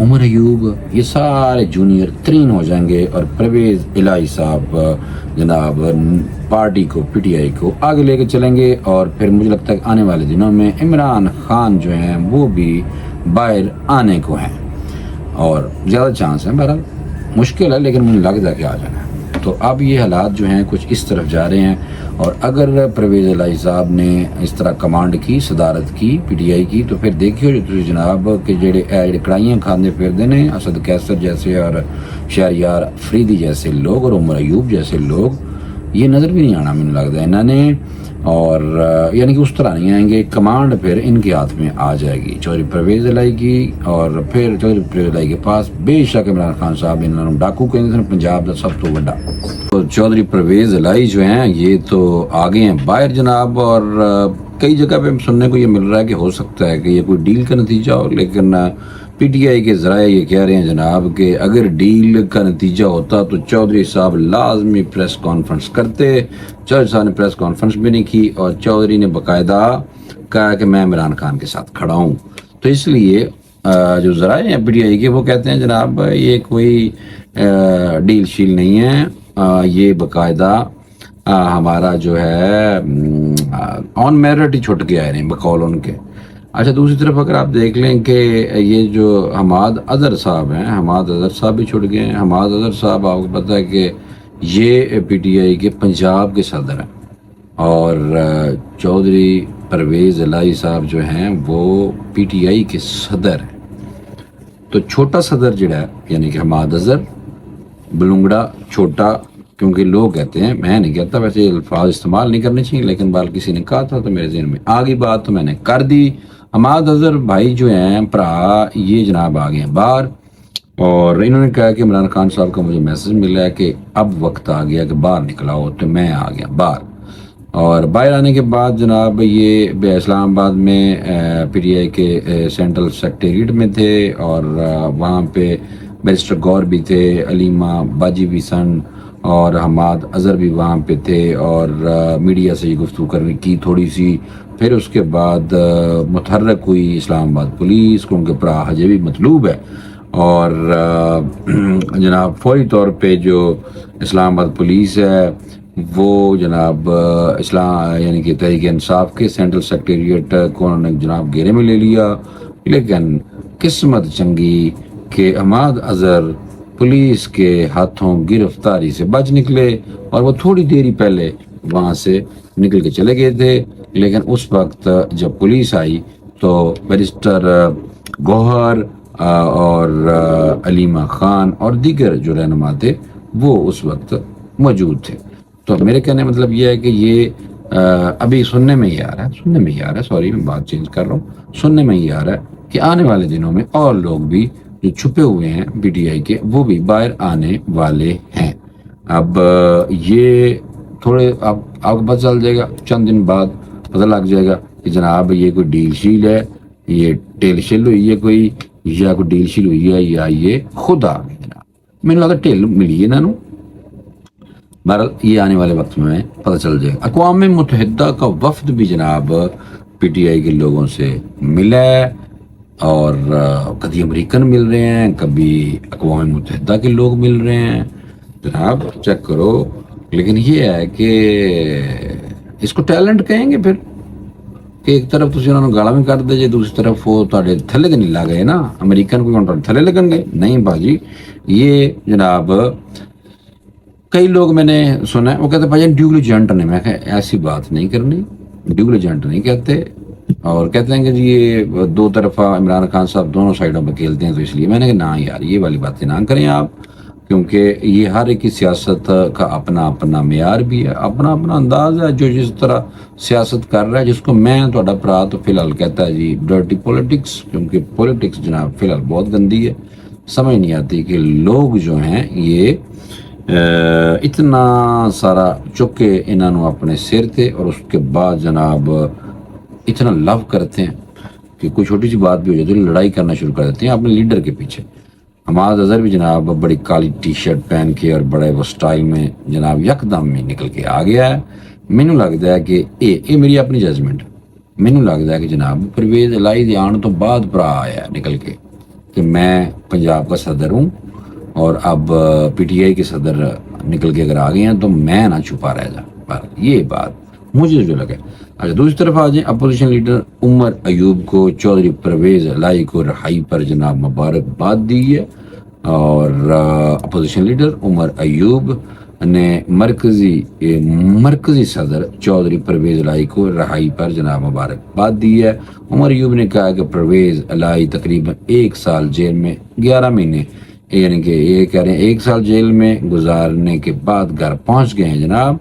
عمر ایوب، یہ سارے جونیئر ترین ہو جائیں گے اور پرویز الہی صاحب جناب پارٹی کو پی ٹی آئی کو آگے لے کے چلیں گے، اور پھر مجھے لگتا ہے کہ آنے والے دنوں میں عمران خان جو ہیں وہ بھی باہر آنے کو ہیں، اور زیادہ چانس ہیں، بہرحال مشکل ہے لیکن مجھے لگتا ہے کہ آ جانا ہے۔ تو اب یہ حالات جو ہیں کچھ اس طرف جا رہے ہیں، اور اگر پرویز الہی صاحب نے اس طرح کمانڈ کی، صدارت کی پی ٹی آئی کی، تو پھر دیکھیو جو تسی جناب کہ جڑے کڑائیاں کھاندے پھردے نے اسد کیسر جیسے اور شہریار افریدی جیسے لوگ اور عمر ایوب جیسے لوگ، یہ نظر بھی نہیں آنا مجھے لگتا ہے انہوں نے، اور یعنی کہ اس طرح نہیں آئیں گے، کمانڈ پھر ان کے ہاتھ میں آ جائے گی چودھری پرویز الہی کی، اور پھر چودھری پرویز الہی کے پاس بے شک عمران خان صاحب انہوں نے ڈاکو کہتے ہیں پنجاب کا سب تو بڑا، تو چودھری پرویز الہی جو ہیں یہ تو آگے ہیں باہر جناب، اور کئی جگہ پہ سننے کو یہ مل رہا ہے کہ ہو سکتا ہے کہ یہ کوئی ڈیل کا نتیجہ ہو، لیکن پی ٹی آئی کے ذرائع یہ کہہ رہے ہیں جناب کہ اگر ڈیل کا نتیجہ ہوتا تو چودھری صاحب لازمی پریس کانفرنس کرتے، چودھری صاحب نے پریس کانفرنس بھی نہیں کی، اور چودھری نے باقاعدہ کہا کہ میں عمران خان کے ساتھ کھڑا ہوں، تو اس لیے جو ذرائع ہیں پی ٹی آئی کے وہ کہتے ہیں جناب یہ کوئی ڈیل شیل نہیں ہے، یہ باقاعدہ ہمارا جو ہے آن میرٹ ہی چھٹ کے آئے ہیں بقول ان کے۔ اچھا دوسری طرف اگر آپ دیکھ لیں کہ یہ جو حماد اظہر صاحب ہیں، حماد اظہر صاحب بھی چھٹ گئے ہیں۔ حماد اظہر صاحب آپ کو پتہ ہے کہ یہ پی ٹی آئی کے پنجاب کے صدر ہیں، اور چودھری پرویز الہی صاحب جو ہیں وہ پی ٹی آئی کے صدر ہیں، تو چھوٹا صدر جڑا ہے یعنی کہ حماد اظہر بلونگڑا چھوٹا، کیونکہ لوگ کہتے ہیں، میں نہیں کہتا ویسے یہ الفاظ استعمال نہیں کرنے چاہیے، لیکن بال کسی نے کہا تھا تو میرے ذہن میں آگئی بات تو میں نے کر دی۔ حماد اظہر بھائی جو ہیں برا یہ جناب آ گئے ہیں باہر، اور انہوں نے کہا کہ عمران خان صاحب کا مجھے میسج ملا ہے کہ اب وقت آ گیا کہ باہر نکلا ہو، تو میں آ گیا باہر، اور باہر آنے کے بعد جناب یہ اسلام آباد میں پی ٹی آئی کے سینٹرل سیکریٹریٹ میں تھے، اور وہاں پہ بیرسٹر گور بھی تھے، علیمہ باجی بھی سن، اور حماد اظہر بھی وہاں پہ تھے، اور میڈیا سے یہ گفتگو کرنے کی تھوڑی سی، پھر اس کے بعد متحرک ہوئی اسلام آباد پولیس، کیونکہ برا حجے بھی مطلوب ہے، اور جناب فوری طور پہ جو اسلام آباد پولیس ہے وہ جناب یعنی کہ تحریک انصاف کے سینٹرل سیکریٹریٹ کو انہوں نے جناب گھیرے میں لے لیا، لیکن قسمت چنگی کہ حماد اظہر پولیس کے ہاتھوں گرفتاری سے بچ نکلے، اور وہ تھوڑی دیری پہلے وہاں سے نکل کے چلے گئے تھے، لیکن اس وقت جب پولیس آئی تو بیرسٹر گوہر اور علیمہ خان اور دیگر جو رہنما تھے وہ اس وقت موجود تھے۔ تو میرے کہنے مطلب یہ ہے کہ یہ ابھی سننے میں ہی آ رہا ہے سوری میں بات چینج کر رہا ہوں، سننے میں ہی آ رہا ہے کہ آنے والے دنوں میں اور لوگ بھی جو چھپے ہوئے ہیں پی ٹی آئی کے وہ بھی باہر آنے والے ہیں۔ اب یہ تھوڑے آپ کو پتہ چل جائے گا، چند دن بعد پتہ لگ جائے گا کہ جناب یہ کوئی ڈیل شیل ہے، یہ ٹیل شیل ہوئی ہے کوئی، یا کوئی ڈیل شیل ہوئی ہے، یا یہ خود آ گئے جناب، مجھے لگتا ٹیل ملی ہے انہوں۔ بہرحال یہ آنے والے وقت میں پتہ چل جائے گا۔ اقوام متحدہ کا وفد بھی جناب پی ٹی آئی کے لوگوں سے ملا ہے، اور کبھی امریکن مل رہے ہیں، کبھی اقوام متحدہ کے لوگ مل رہے ہیں، جناب چیک کرو۔ لیکن یہ ہے کہ اس کو ٹیلنٹ کہیں گے پھر، کہ ایک طرف تسی انہوں نے گالا میں کر دے جے، دوسری طرف وہ تھوڑے تھلے نہیں لا گئے نا، امریکن کو تھوڑے تھلے لگن گے، نہیں باجی۔ یہ جناب کئی لوگ میں نے سنا ہے وہ کہتے ہیں بھائی ڈیولیجنٹ نے، میں کہا ایسی بات نہیں کرنی، ڈیولیجنٹ نہیں کہتے، اور کہتے ہیں کہ جی یہ دو طرفہ عمران خان صاحب دونوں سائڈوں پہ کھیلتے ہیں، تو اس لیے میں نے کہا نا یار یہ والی باتیں نہ کریں آپ، کیونکہ یہ ہر ایک کی سیاست کا اپنا اپنا معیار بھی ہے، اپنا اپنا انداز ہے، جو جس طرح سیاست کر رہا ہے، جس کو میں تھوڑا برا تو فی الحال کہتا ہے جی ڈرٹی پولیٹکس، کیونکہ پولیٹکس جناب فی الحال بہت گندی ہے، سمجھ نہیں آتی کہ لوگ جو ہیں یہ اتنا سارا چکے انہوں اپنے سر تھے، اور اس کے بعد جناب اتنا لو کرتے ہیں کہ کوئی چھوٹی سی بات بھی ہو جاتی ہے لڑائی کرنا شروع کر دیتے ہیں اپنے لیڈر کے پیچھے۔ حماد اظہر بھی جناب بڑی کالی ٹی شرٹ پہن کے اور بڑے وہ سٹائل میں جناب یکدم میں نکل کے آ گیا ہے۔ مینوں لگتا ہے کہ یہ میری اپنی ججمنٹ، مینوں لگتا ہے کہ جناب پرویز الہی دے آن تو بعد بھرا آیا ہے نکل کے، کہ میں پنجاب کا صدر ہوں اور اب پی ٹی آئی کے صدر نکل کے اگر آ گئے ہیں تو میں نہ چھپا رہ جا. یہ بات مجھے جو لگا. اچھا دوسری طرف آ جائیں, اپوزیشن لیڈر عمر ایوب کو چودھری پرویز الہی کو رہائی پر جناب مبارکباد دی ہے. اور اپوزیشن لیڈر عمر ایوب نے مرکزی صدر چودھری پرویز الہی کو رہائی پر جناب مبارکباد دی ہے. عمر ایوب نے کہا کہ پرویز الہی تقریباً 1 سال جیل میں 11 مہینے یعنی کہ یہ کہہ رہے ہیں 1 سال جیل میں گزارنے کے بعد گھر پہنچ گئے ہیں جناب.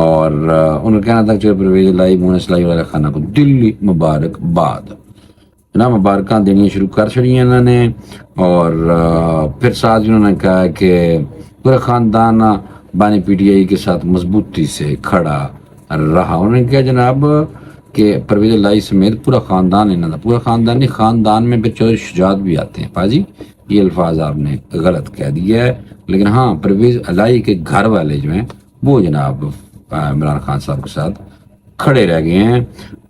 اور ان کا کہنا تھا کہ پرویز الہی مونس الہی والا خانہ کو دلی مبارکباد جناب مبارکاں دینی شروع کر چڑی ہیں انہوں نے. اور پھر ساتھ انہوں نے کہا کہ پورا خاندان بانی پی ٹی آئی کے ساتھ مضبوطی سے کھڑا رہا. انہوں نے کہا جناب کہ پرویز الہی سمیت پورا خاندان انہوں نے پورا خاندان نہیں, خاندان میں پھر چودھری شجاعت بھی آتے ہیں. پاجی یہ الفاظ آپ نے غلط کہہ دیا ہے, لیکن ہاں پرویز الہی کے گھر والے جو ہیں وہ جناب عمران خان صاحب کے ساتھ کھڑے رہ گئے ہیں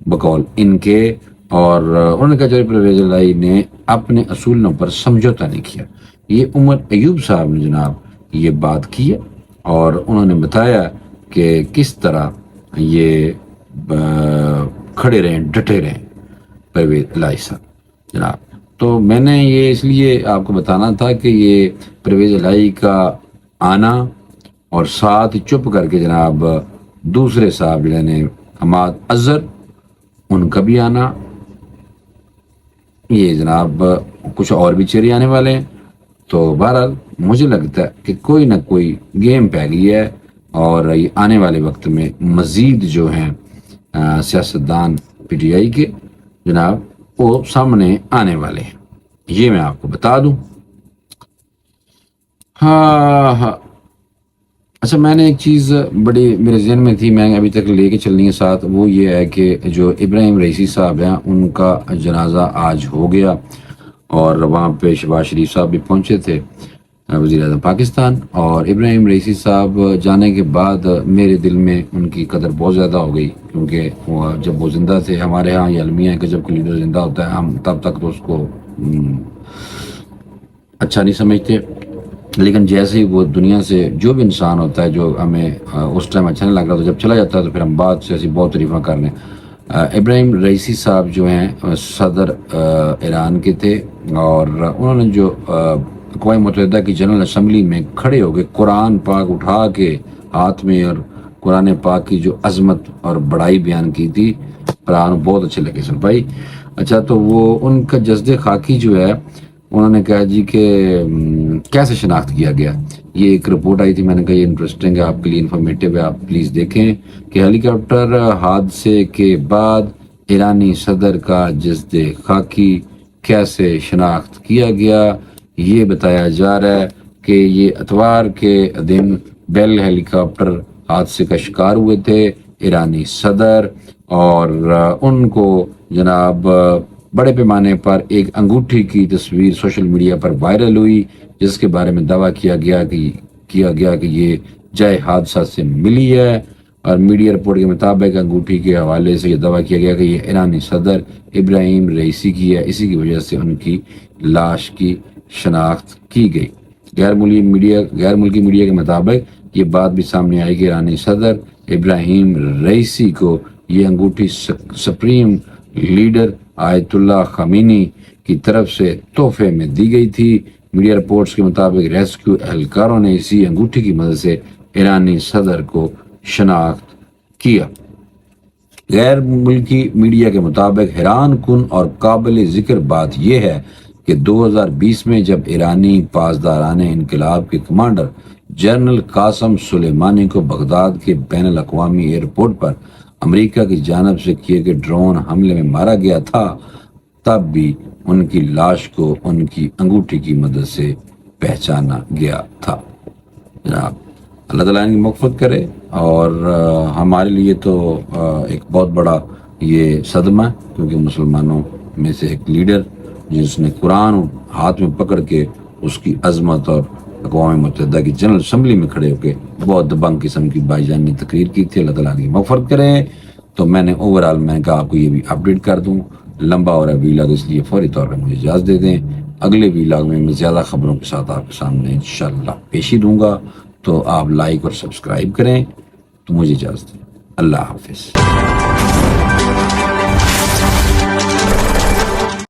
بقول ان کے. اور انہوں نے کہا چودھری پرویز الہی نے اپنے اصولوں پر سمجھوتا نہیں کیا. یہ عمر ایوب صاحب نے جناب یہ بات کی ہے اور انہوں نے بتایا کہ کس طرح یہ کھڑے رہیں ڈٹے رہیں پرویز الہی صاحب جناب. تو میں نے یہ اس لیے آپ کو بتانا تھا کہ یہ پرویز الہی کا آنا اور ساتھ چپ کر کے جناب دوسرے صاحب نے حماد اظہر ان کا بھی آنا, یہ جناب کچھ اور بھی چہرے آنے والے ہیں. تو بہرحال مجھے لگتا ہے کہ کوئی نہ کوئی گیم پہ گئی ہے اور یہ آنے والے وقت میں مزید جو ہیں سیاستدان پی ٹی آئی کے جناب وہ سامنے آنے والے ہیں, یہ میں آپ کو بتا دوں. ہاں اچھا میں نے ایک چیز بڑی میرے ذہن میں تھی, میں ابھی تک لے کے چلنی ہے ساتھ, وہ یہ ہے کہ جو ابراہیم رئیسی صاحب ہیں ان کا جنازہ آج ہو گیا اور وہاں پہ شہباز شریف صاحب بھی پہنچے تھے وزیر اعظم پاکستان. اور ابراہیم رئیسی صاحب جانے کے بعد میرے دل میں ان کی قدر بہت زیادہ ہو گئی, کیونکہ جب وہ زندہ تھے ہمارے ہاں یہ المیہ ہے کہ جب کوئی لیڈر زندہ ہوتا ہے ہم تب تک تو اس کو اچھا نہیں سمجھتے, لیکن جیسے ہی وہ دنیا سے جو بھی انسان ہوتا ہے جو ہمیں اس ٹائم اچھا نہیں لگ رہا تو جب چلا جاتا ہے تو پھر ہم بات سے ایسی بہت تعریفیں کر رہے ہیں. ابراہیم رئیسی صاحب جو ہیں صدر ایران کے تھے اور انہوں نے جو اقوام متحدہ کی جنرل اسمبلی میں کھڑے ہو کے قرآن پاک اٹھا کے ہاتھ میں اور قرآن پاک کی جو عظمت اور بڑائی بیان کی تھی, قرآن بہت اچھے لگے سن بھائی. اچھا تو وہ ان کا جسد خاکی جو ہے انہوں نے کہا جی کہ کیسے شناخت کیا گیا. یہ ایک رپورٹ آئی تھی, میں نے کہا یہ انٹرسٹنگ ہے آپ کے لیے, انفارمیٹیو ہے, آپ پلیز دیکھیں کہ ہیلی کاپٹر حادثے کے بعد ایرانی صدر کا جسد خاکی کیسے شناخت کیا گیا. یہ بتایا جا رہا ہے کہ یہ اتوار کے دن بیل ہیلی کاپٹر حادثے کا شکار ہوئے تھے ایرانی صدر, اور ان کو جناب بڑے پیمانے پر ایک انگوٹھی کی تصویر سوشل میڈیا پر وائرل ہوئی جس کے بارے میں دعویٰ کیا گیا کہ یہ جائے حادثہ سے ملی ہے. اور میڈیا رپورٹ کے مطابق انگوٹھی کے حوالے سے یہ دعویٰ کیا گیا کہ یہ ایرانی صدر ابراہیم رئیسی کی ہے, اسی کی وجہ سے ان کی لاش کی شناخت کی گئی. غیر ملکی میڈیا کے مطابق یہ بات بھی سامنے آئی کہ ایرانی صدر ابراہیم رئیسی کو یہ انگوٹھی سپریم لیڈر آیت اللہ خامنی کی طرف سے تحفے میں دی گئی تھی. میڈیا رپورٹس کے مطابق ریسکیو اہلکاروں نے اسی انگوٹھی کی مدد سے ایرانی صدر کو شناخت کیا. غیر ملکی میڈیا کے مطابق حیران کن اور قابل ذکر بات یہ ہے کہ 2020 میں جب ایرانی پاسداران انقلاب کے کمانڈر جنرل قاسم سلیمانی کو بغداد کے بین الاقوامی ایئرپورٹ پر امریکہ کی جانب سے کیے گئے ڈرون حملے میں مارا گیا تھا, تب بھی ان کی لاش کو ان کی انگوٹھی کی مدد سے پہچانا گیا تھا. جناب اللہ تعالیٰ ان کی مغفرت کرے. اور ہمارے لیے تو ایک بہت بڑا یہ صدمہ ہے, کیونکہ مسلمانوں میں سے ایک لیڈر جس نے قرآن ہاتھ میں پکڑ کے اس کی عظمت اور اقوام متحدہ کی جنرل اسمبلی میں کھڑے ہو کے بہت دبنگ قسم کی بھائی جان نے تقریر کی تھی. اللہ تعالیٰ کی مغفرت کریں. تو میں نے اوورآل میں کہا آپ کو یہ بھی اپڈیٹ کر دوں, لمبا ہو رہا ہے ویلاگ, اس لیے فوری طور پر مجھے اجازت دے دیں. اگلے ویلاگ میں زیادہ خبروں کے ساتھ آپ کے سامنے انشاءاللہ پیشی دوں گا. تو آپ لائک اور سبسکرائب کریں. تو مجھے اجازت دیں. اللہ حافظ.